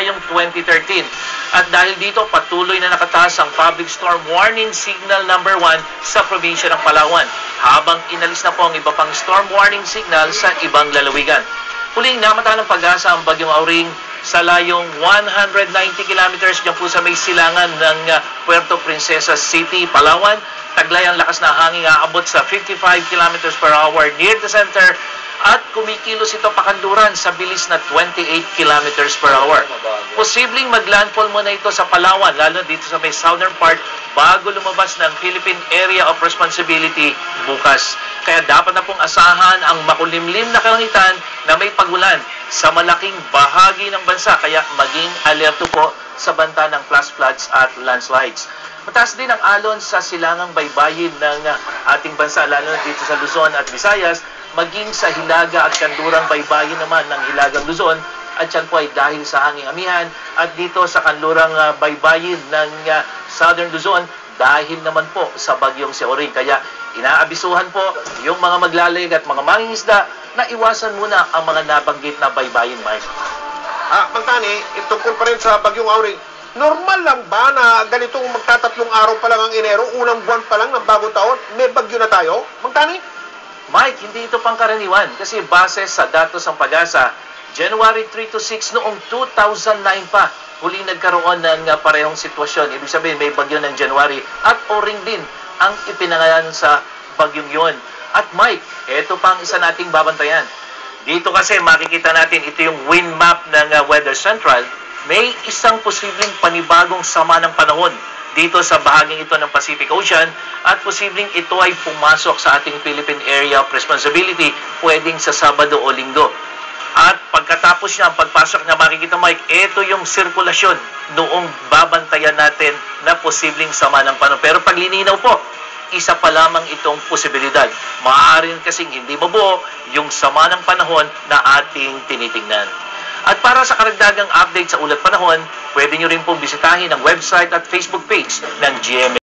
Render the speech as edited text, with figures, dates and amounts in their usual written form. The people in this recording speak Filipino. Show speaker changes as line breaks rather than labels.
ngayong 2013. At dahil dito, patuloy na nakataas ang Public Storm Warning Signal number 1 sa probinsya ng Palawan, habang inalis na po ang iba pang storm warning signal sa ibang lalawigan. Huling namata ng pag-asa ang Bagyong Auring sa layong 190 kilometers dyan po sa may silangan ng Puerto Princesa City, Palawan. Taglay ang lakas na hangin, aabot sa 55 kilometers per hour near the center, at kumikilos ito pakanduran sa bilis na 28 kilometers per hour. Posibleng maglandfall muna ito sa Palawan, lalo dito sa may southern part, bago lumabas ng Philippine Area of Responsibility bukas. Kaya dapat na pong asahan ang makulimlim na kalangitan na may pagulan sa malaking bahagi ng bansa. Kaya maging alerto po sa banta ng flash floods at landslides. Mataas din ang alon sa silangang baybayin ng ating bansa, lalo na dito sa Luzon at Visayas, maging sa Hilaga at Kandurang baybayin naman ng Hilagang Luzon, at yan po ay dahil sa hanging amihan, at dito sa Kanlurang baybayin ng Southern Luzon dahil naman po sa bagyong si Auring. Kaya inaabisuhan po yung mga maglalayag at mga mangingisda na iwasan muna ang mga nabanggit na baybayin, Mike.
Mang Tani, tungkol pa rin sa bagyong Auring, normal lang ba na ganitong magtatatlong araw pa lang ang Enero, unang buwan pa lang ng bagong taon, may bagyo na tayo? Mang Tani?
Mike, hindi ito pangkaraniwan kasi base sa datos ng pag-asa, January 3 to 6 noong 2009 pa, huling nagkaroon ng parehong sitwasyon. Ibig sabihin, may bagyo ng January at Auring din ang ipinangalan sa bagyong yon. At Mike, ito pang isa nating babantayan. Dito kasi makikita natin, ito yung wind map ng Weather Central. May isang posibleng panibagong sama ng panahon dito sa bahaging ito ng Pacific Ocean, at posibleng ito ay pumasok sa ating Philippine Area of Responsibility pwedeng sa Sabado o Linggo. At pagkatapos niya, ang pagpasok na makikita, Mike, ito yung sirkulasyon noong babantayan natin na posibleng sama ng panahon. Pero paglilinaw po, isa pa lamang itong posibilidad. Maaari kasing hindi mabuo yung sama ng panahon na ating tinitingnan. At para sa karagdagang update sa ulat panahon, pwede nyo rin pong bisitahin ang website at Facebook page ng GMA.